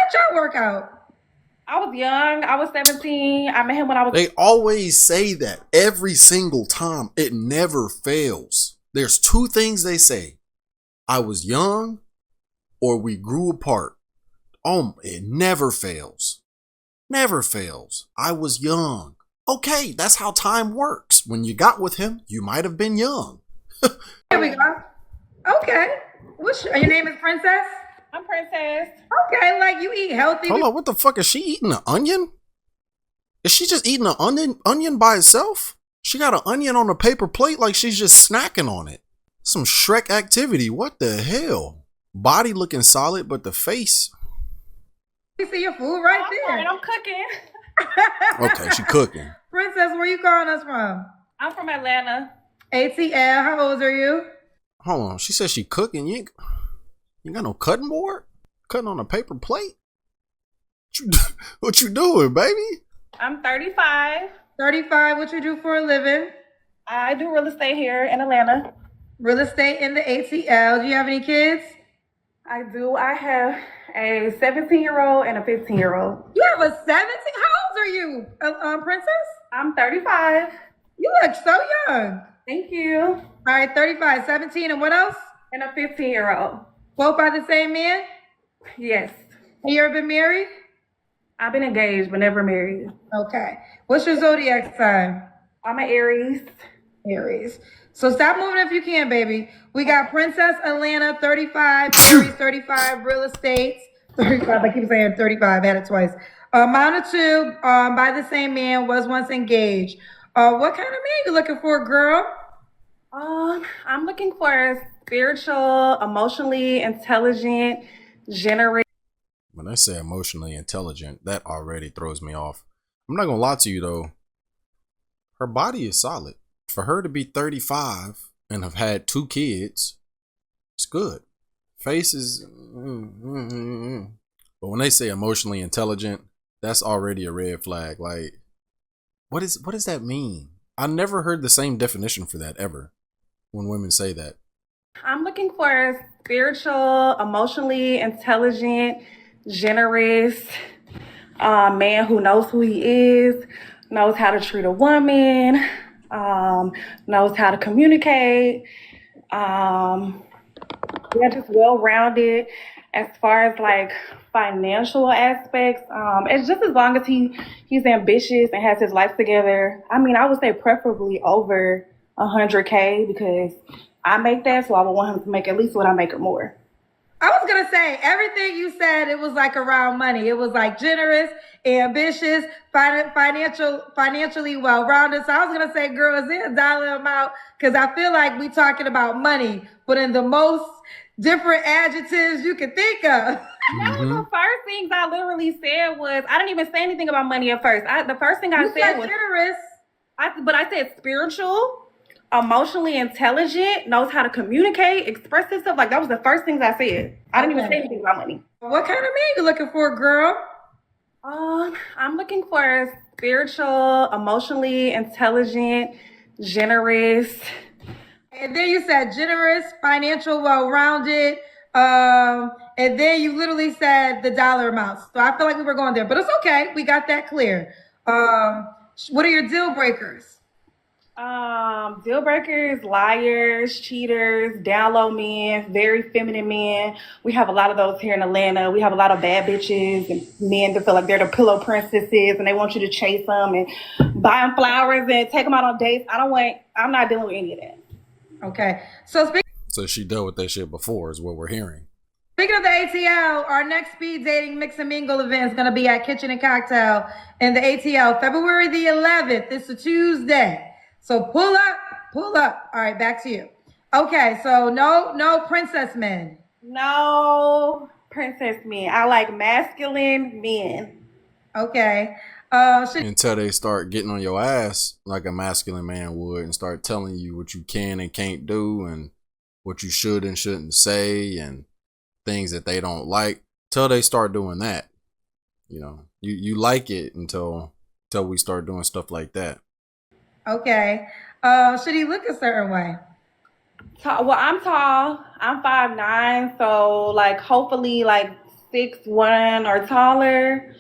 did y'all work out? I was young. I was 17. I met him when I was. They always say that every single time. It never fails. There's two things they say. I was young or we grew apart. Oh, it never fails. Never fails. I was young. Okay, that's how time works. When you got with him, you might have been young. Here we go. Okay. Your name is Princess? I'm Princess. Okay, like you eat healthy. Hold on, what the fuck is she eating? An onion? Is she just eating an onion by itself? She got an onion on a paper plate like she's just snacking on it. Some Shrek activity. What the hell? Body looking solid, but the face. You see your food right there. I'm cooking. Okay, she cooking. Princess, where you calling us from? I'm from Atlanta. ATL, how old are you? Hold on, she said she cooking. You got no cutting board? Cutting on a paper plate? What you doing, baby? I'm 35. 35, what you do for a living? I do real estate here in Atlanta. Real estate in the ATL. Do you have any kids? I do. I have a 17-year-old and a 15-year-old. You have a 17? How old are you, Princess? I'm 35. You look so young. Thank you. All right, 35, 17, and what else? And a 15-year-old. Both by the same man? Yes. Have you ever been married? I've been engaged but never married. Okay. What's your zodiac sign? I'm an Aries. Aries. So stop moving if you can, baby. We got Princess Atlanta, 35, Aries, 35, real estate, 35. I keep saying 35, had it twice. Mine two, by the same man, was once engaged. What kind of man you looking for, girl? I'm looking for a spiritual, emotionally intelligent, generous. When I say emotionally intelligent, that already throws me off. I'm not gonna lie to you though. Her body is solid. For her to be 35 and have had 2 kids, it's good. Face is... But when they say emotionally intelligent, that's already a red flag. Like, what does that mean? I never heard the same definition for that ever when women say that. I'm looking for a spiritual, emotionally intelligent, generous man who knows who he is, knows how to treat a woman, knows how to communicate. Just well-rounded as far as like financial aspects. It's just as long as he's ambitious and has his life together. I mean, I would say preferably over 100K because I make that, so I would want him to make at least what I make or more. I was gonna say everything you said. It was like around money. It was like generous, ambitious, financially well-rounded. So I was gonna say, girl, is there a dollar amount? Because I feel like we talking about money, but in the most different adjectives you can think of. That was the first things I literally said was I didn't even say anything about money at first. The first thing I said was generous. But I said spiritual, emotionally intelligent, knows how to communicate, express himself. Like that was the first things I said. I didn't even say anything about money. What kind of man you looking for, girl? I'm looking for a spiritual, emotionally intelligent, generous. And then you said generous, financial, well-rounded. And then you literally said the dollar amounts. So I feel like we were going there, but it's okay. We got that clear. What are your deal breakers? Deal breakers, liars, cheaters, down low men, very feminine men. We have a lot of those here in Atlanta. We have a lot of bad bitches and men that feel like they're the pillow princesses and they want you to chase them and buy them flowers and take them out on dates. I'm not dealing with any of that. Okay. So she dealt with that shit before is what we're hearing. Speaking of the ATL, our next speed dating mix and mingle event is going to be at Kitchen and Cocktail in the ATL, February the 11th. It's a Tuesday. So pull up. All right, back to you. Okay, so no princess men. No princess men. I like masculine men. Okay. Until they start getting on your ass like a masculine man would and start telling you what you can and can't do and what you should and shouldn't say and things that they don't like, till they start doing that. You know, you like it until we start doing stuff like that. Okay. Should he look a certain way? Well, I'm tall. I'm 5'9", so like hopefully like 6'1" or taller.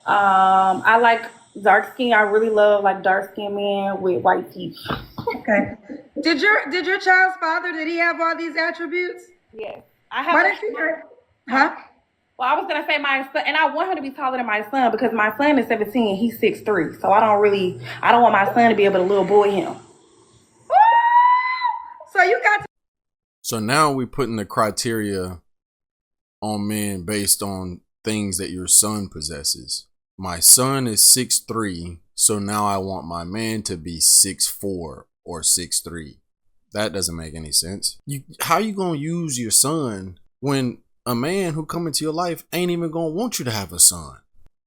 I like dark skin. I really love like dark skinned men with white teeth. Okay. Did your child's father, did he have all these attributes? Yes. I have Why a did you, huh? well, I was gonna say my son, and I want him to be taller than my son because my son is 17. He's 6'3". So I don't want my son to be able to little boy him. So you got to So now we're putting the criteria on men based on things that your son possesses. My son is 6'3", so now I want my man to be 6'4" or 6'3". That doesn't make any sense. How you gonna use your son when a man who come into your life ain't even gonna want you to have a son?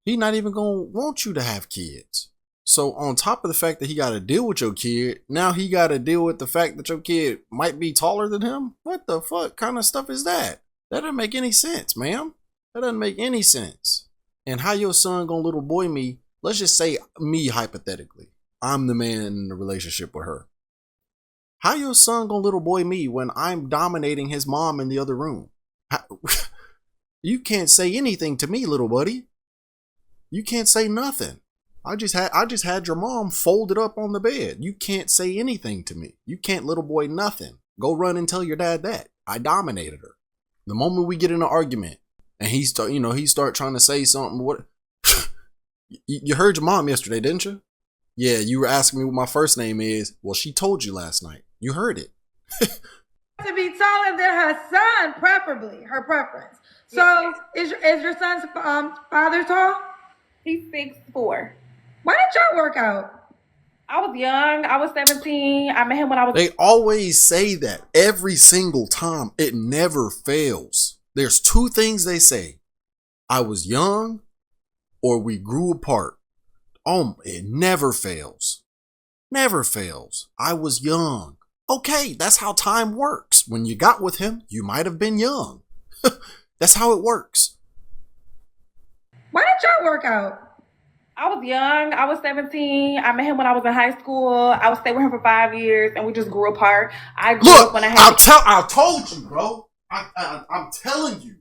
He not even gonna want you to have kids. So on top of the fact that he got to deal with your kid, now he got to deal with the fact that your kid might be taller than him. What the fuck kind of stuff is that? That doesn't make any sense, ma'am. That doesn't make any sense. And how your son gonna little boy me? Let's just say me hypothetically. I'm the man in the relationship with her. How your son gonna little boy me when I'm dominating his mom in the other room? You can't say anything to me, little buddy. You can't say nothing. I just had your mom folded up on the bed. You can't say anything to me. You can't little boy nothing. Go run and tell your dad that. I dominated her. The moment we get in an argument and he start trying to say something, what you heard your mom yesterday, didn't you? Yeah, you were asking me what my first name is. Well, she told you last night. You heard it. to be taller than her son, preferably, her preference. So is your son's father tall? He's 6'4". Why did y'all work out? I was young. I was 17. I met him when I was. They always say that every single time. It never fails. There's two things they say. I was young or we grew apart. Oh, it never fails. Never fails. I was young. Okay, that's how time works. When you got with him, you might have been young. That's how it works. Why did y'all work out? I was young. I was 17. I met him when I was in high school. I would stay with him for 5 years, and we just grew apart. I grew up when I had. I told you, bro. I'm telling you.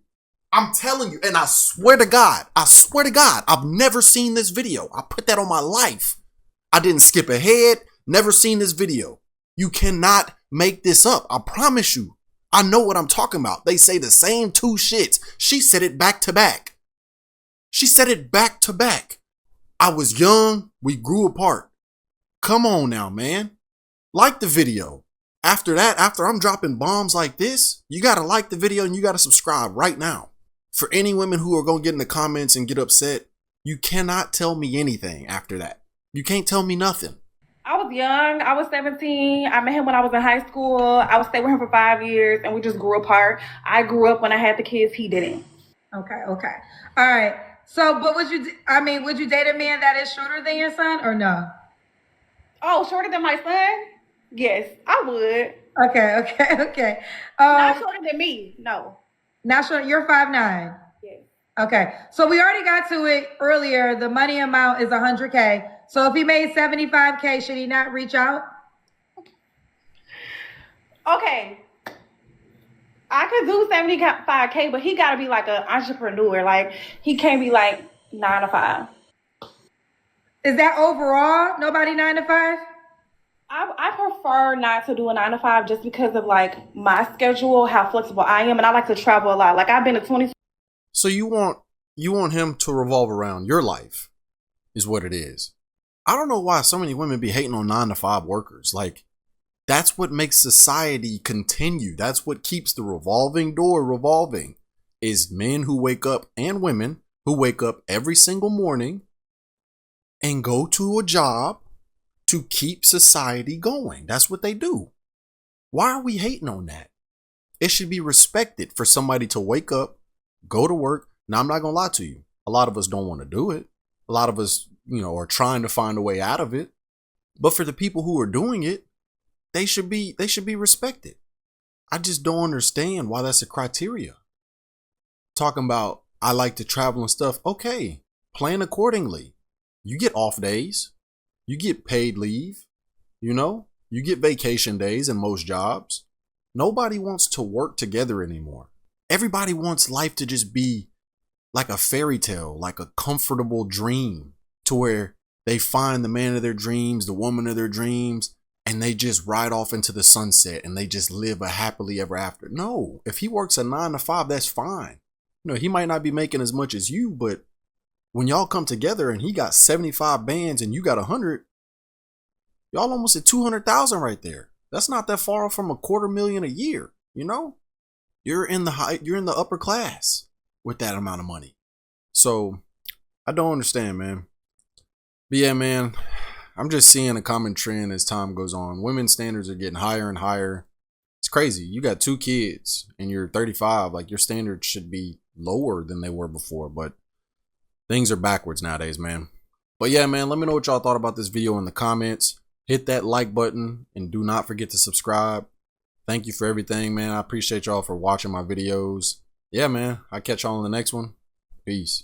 I'm telling you, and I swear to God, I've never seen this video. I put that on my life. I didn't skip ahead. Never seen this video. You cannot make this up. I promise you. I know what I'm talking about. They say the same two shits. She said it back to back. She said it back to back. I was young. We grew apart. Come on now, man. Like the video. After that, after I'm dropping bombs like this, you got to like the video and you got to subscribe right now. For any women who are going to get in the comments and get upset, you cannot tell me anything after that. You can't tell me nothing. I was young. I was 17. I met him when I was in high school. I would stay with him for 5 years, and we just grew apart. I grew up when I had the kids. He didn't. Okay. All right. So, but would you date a man that is shorter than your son or no? Oh, shorter than my son? Yes, I would. Okay. Not shorter than me. No. Not short. You're 5'9". Yes. Okay. So we already got to it earlier. The money amount is $100K. So if he made $75K, should he not reach out? Okay. I could do 75K, but he got to be like an entrepreneur. Like, he can't be like 9 to 5. Is that overall? Nobody 9 to 5? I prefer not to do a 9 to 5 just because of like my schedule, how flexible I am, and I like to travel a lot. Like, I've been to 20. So you want him to revolve around your life, is what it is. I don't know why so many women be hating on 9 to 5 workers. Like, that's what makes society continue. That's what keeps the revolving door revolving. Is men who wake up and women who wake up every single morning and go to a job to keep society going. That's what they do. Why are we hating on that? It should be respected for somebody to wake up, go to work. Now, I'm not going to lie to you. A lot of us don't want to do it. A lot of us, are trying to find a way out of it. But for the people who are doing it, they should be respected. I just don't understand why that's a criteria. Talking about, I like to travel and stuff. Okay, plan accordingly. You get off days. You get paid leave. You get vacation days in most jobs. Nobody wants to work together anymore. Everybody wants life to just be like a fairy tale, like a comfortable dream, to where they find the man of their dreams, the woman of their dreams, and they just ride off into the sunset and they just live a happily ever after. No, if he works a 9 to 5, that's fine. You know, he might not be making as much as you, but when y'all come together and he got 75 bands and you got 100, y'all almost at 200,000 right there. That's not that far from $250,000 a year. You know, you're in the upper class with that amount of money. So I don't understand, man. But yeah, man, I'm just seeing a common trend as time goes on. Women's standards are getting higher and higher. It's crazy. You got 2 kids and you're 35. Like, your standards should be lower than they were before, but things are backwards nowadays, man. But yeah, man, let me know what y'all thought about this video in the comments. Hit that like button and do not forget to subscribe. Thank you for everything, man. I appreciate y'all for watching my videos. Yeah, man, I'll catch y'all in the next one. Peace.